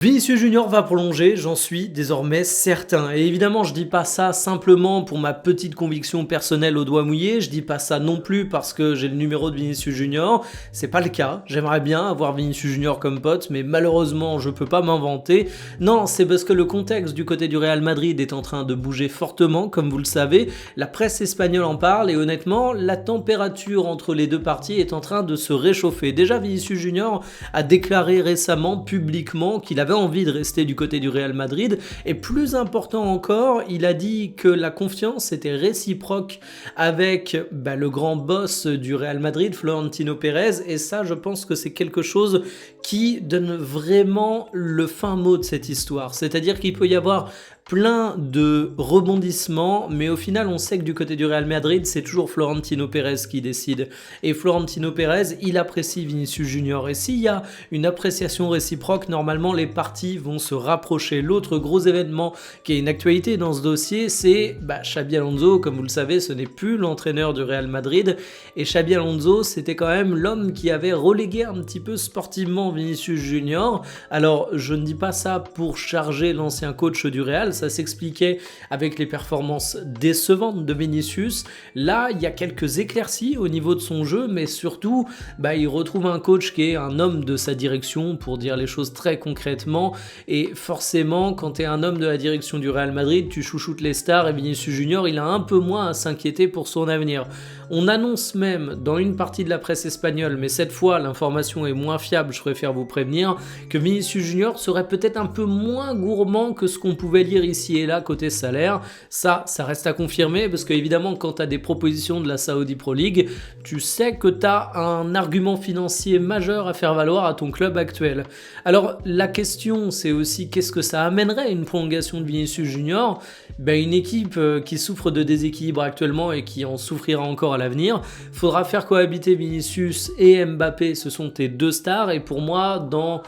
Vinicius Junior va prolonger, j'en suis désormais certain. Et évidemment, je dis pas ça simplement pour ma petite conviction personnelle au doigt mouillé, je dis pas ça non plus parce que j'ai le numéro de Vinicius Junior, c'est pas le cas. J'aimerais bien avoir Vinicius Junior comme pote, mais malheureusement, je peux pas m'inventer. Non, c'est parce que le contexte du côté du Real Madrid est en train de bouger fortement, comme vous le savez. La presse espagnole en parle et honnêtement, la température entre les deux parties est en train de se réchauffer. Déjà, Vinicius Junior a déclaré récemment publiquement qu'il avait envie de rester du côté du Real Madrid et plus important encore, il a dit que la confiance était réciproque avec le grand boss du Real Madrid, Florentino Pérez, et ça je pense que c'est quelque chose qui donne vraiment le fin mot de cette histoire, c'est-à-dire qu'il peut y avoir plein de rebondissements, mais au final on sait que du côté du Real Madrid c'est toujours Florentino Pérez qui décide, et Florentino Pérez il apprécie Vinicius Junior, et s'il y a une appréciation réciproque, normalement les parties vont se rapprocher. L'autre gros événement qui est une actualité dans ce dossier, c'est Xabi Alonso. Comme vous le savez, ce n'est plus l'entraîneur du Real Madrid, et Xabi Alonso c'était quand même l'homme qui avait relégué un petit peu sportivement Vinicius Junior. Alors je ne dis pas ça pour charger l'ancien coach du Real, ça s'expliquait avec les performances décevantes de Vinicius. Là, il y a quelques éclaircies au niveau de son jeu, mais surtout, il retrouve un coach qui est un homme de sa direction, pour dire les choses très concrètement. Et forcément, quand tu es un homme de la direction du Real Madrid, tu chouchoutes les stars, et Vinicius Junior, il a un peu moins à s'inquiéter pour son avenir. On annonce même dans une partie de la presse espagnole, mais cette fois l'information est moins fiable, je préfère vous prévenir, que Vinicius Junior serait peut-être un peu moins gourmand que ce qu'on pouvait lire ici et là côté salaire. Ça reste à confirmer, parce qu'évidemment quand tu as des propositions de la Saudi Pro League, tu sais que tu as un argument financier majeur à faire valoir à ton club actuel. Alors la question c'est aussi qu'est-ce que ça amènerait une prolongation de Vinicius Junior. Une équipe qui souffre de déséquilibre actuellement et qui en souffrira encore à l'avenir, faudra faire cohabiter Vinicius et Mbappé, ce sont tes deux stars, et pour moi dans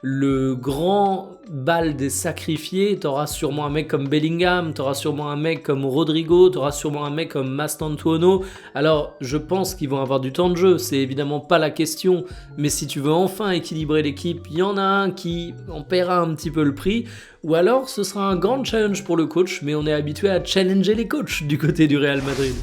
le grand bal des sacrifiés, t'auras sûrement un mec comme Bellingham, t'auras sûrement un mec comme Rodrigo, t'auras sûrement un mec comme Mastantuono. Alors je pense qu'ils vont avoir du temps de jeu, c'est évidemment pas la question, mais si tu veux enfin équilibrer l'équipe, il y en a un qui en paiera un petit peu le prix, ou alors ce sera un grand challenge pour le coach, mais on est habitué à challenger les coachs du côté du Real Madrid.